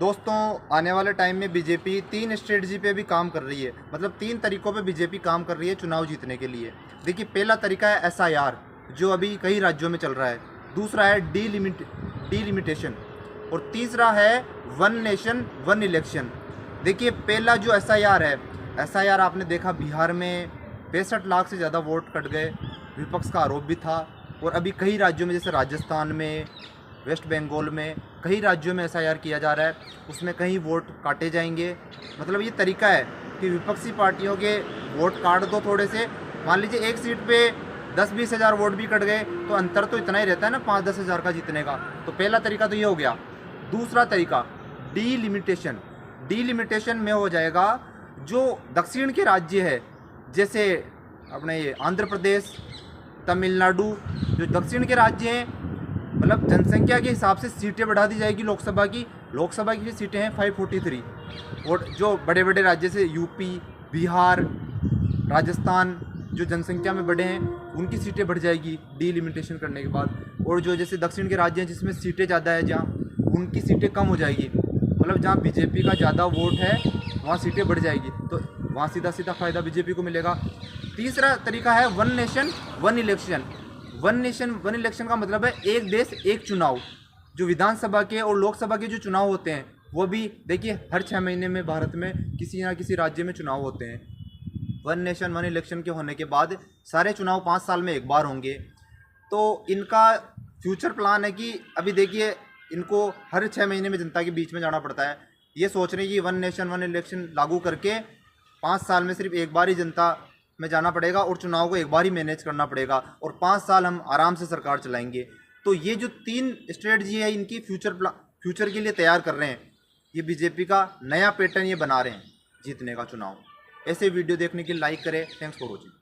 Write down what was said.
दोस्तों, आने वाले टाइम में बीजेपी 3 स्ट्रेटजी पे भी काम कर रही है। मतलब 3 तरीकों पे बीजेपी काम कर रही है चुनाव जीतने के लिए। देखिए, पहला तरीका है एसआईआर, जो अभी कई राज्यों में चल रहा है। दूसरा है डीलिमिटेशन और तीसरा है वन नेशन वन इलेक्शन। देखिए, पहला जो एसआईआर है, एसआईआर आपने देखा बिहार में 65 लाख से ज़्यादा वोट कट गए, विपक्ष का आरोप भी था। और अभी कई राज्यों में जैसे राजस्थान में, वेस्ट बंगाल में, कई राज्यों में एसआईआर किया जा रहा है, उसमें कहीं वोट काटे जाएंगे। मतलब ये तरीका है कि विपक्षी पार्टियों के वोट काट दो थोड़े से। मान लीजिए एक सीट पे 10-20 हज़ार वोट भी कट गए तो अंतर तो इतना ही रहता है ना, 5-10 हज़ार का जीतने का। तो पहला तरीका तो ये हो गया। दूसरा तरीका डीलिमिटेशन में हो जाएगा। जो दक्षिण के राज्य है, जैसे अपने ये आंध्र प्रदेश, तमिलनाडु, जो दक्षिण के राज्य हैं, मतलब जनसंख्या के हिसाब से सीटें बढ़ा दी जाएगी लोकसभा की सीटें हैं 543। और जो बड़े बड़े राज्य से यूपी, बिहार, राजस्थान, जो जनसंख्या में बड़े हैं, उनकी सीटें बढ़ जाएगी डीलिमिटेशन करने के बाद। और जो जैसे दक्षिण के राज्य हैं जिसमें सीटें ज़्यादा है, जहाँ उनकी सीटें कम हो जाएगी। मतलब जहाँ बीजेपी का ज़्यादा वोट है वहाँ सीटें बढ़ जाएगी, तो वहाँ सीधा सीधा फ़ायदा बीजेपी को मिलेगा। तीसरा तरीका है one nation one election. One nation one election का मतलब है एक देश एक चुनाव। जो विधानसभा के और लोकसभा के जो चुनाव होते हैं, वो भी देखिए हर 6 महीने में भारत में किसी ना किसी राज्य में चुनाव होते हैं। वन नेशन वन इलेक्शन के होने के बाद सारे चुनाव 5 साल में एक बार होंगे। तो इनका फ्यूचर प्लान है कि अभी देखिए, इनको हर 6 महीने में जनता के बीच में जाना पड़ता है। ये सोच रहे हैं कि वन नेशन वन इलेक्शन लागू करके 5 साल में सिर्फ एक बार ही जनता में जाना पड़ेगा और चुनाव को एक बार ही मैनेज करना पड़ेगा, और 5 साल हम आराम से सरकार चलाएंगे। तो ये जो 3 स्ट्रेटजी है, इनकी फ्यूचर के लिए तैयार कर रहे हैं। ये बीजेपी का नया पैटर्न ये बना रहे हैं जीतने का चुनाव। ऐसे वीडियो देखने के लिए लाइक करें। Thanks for watching.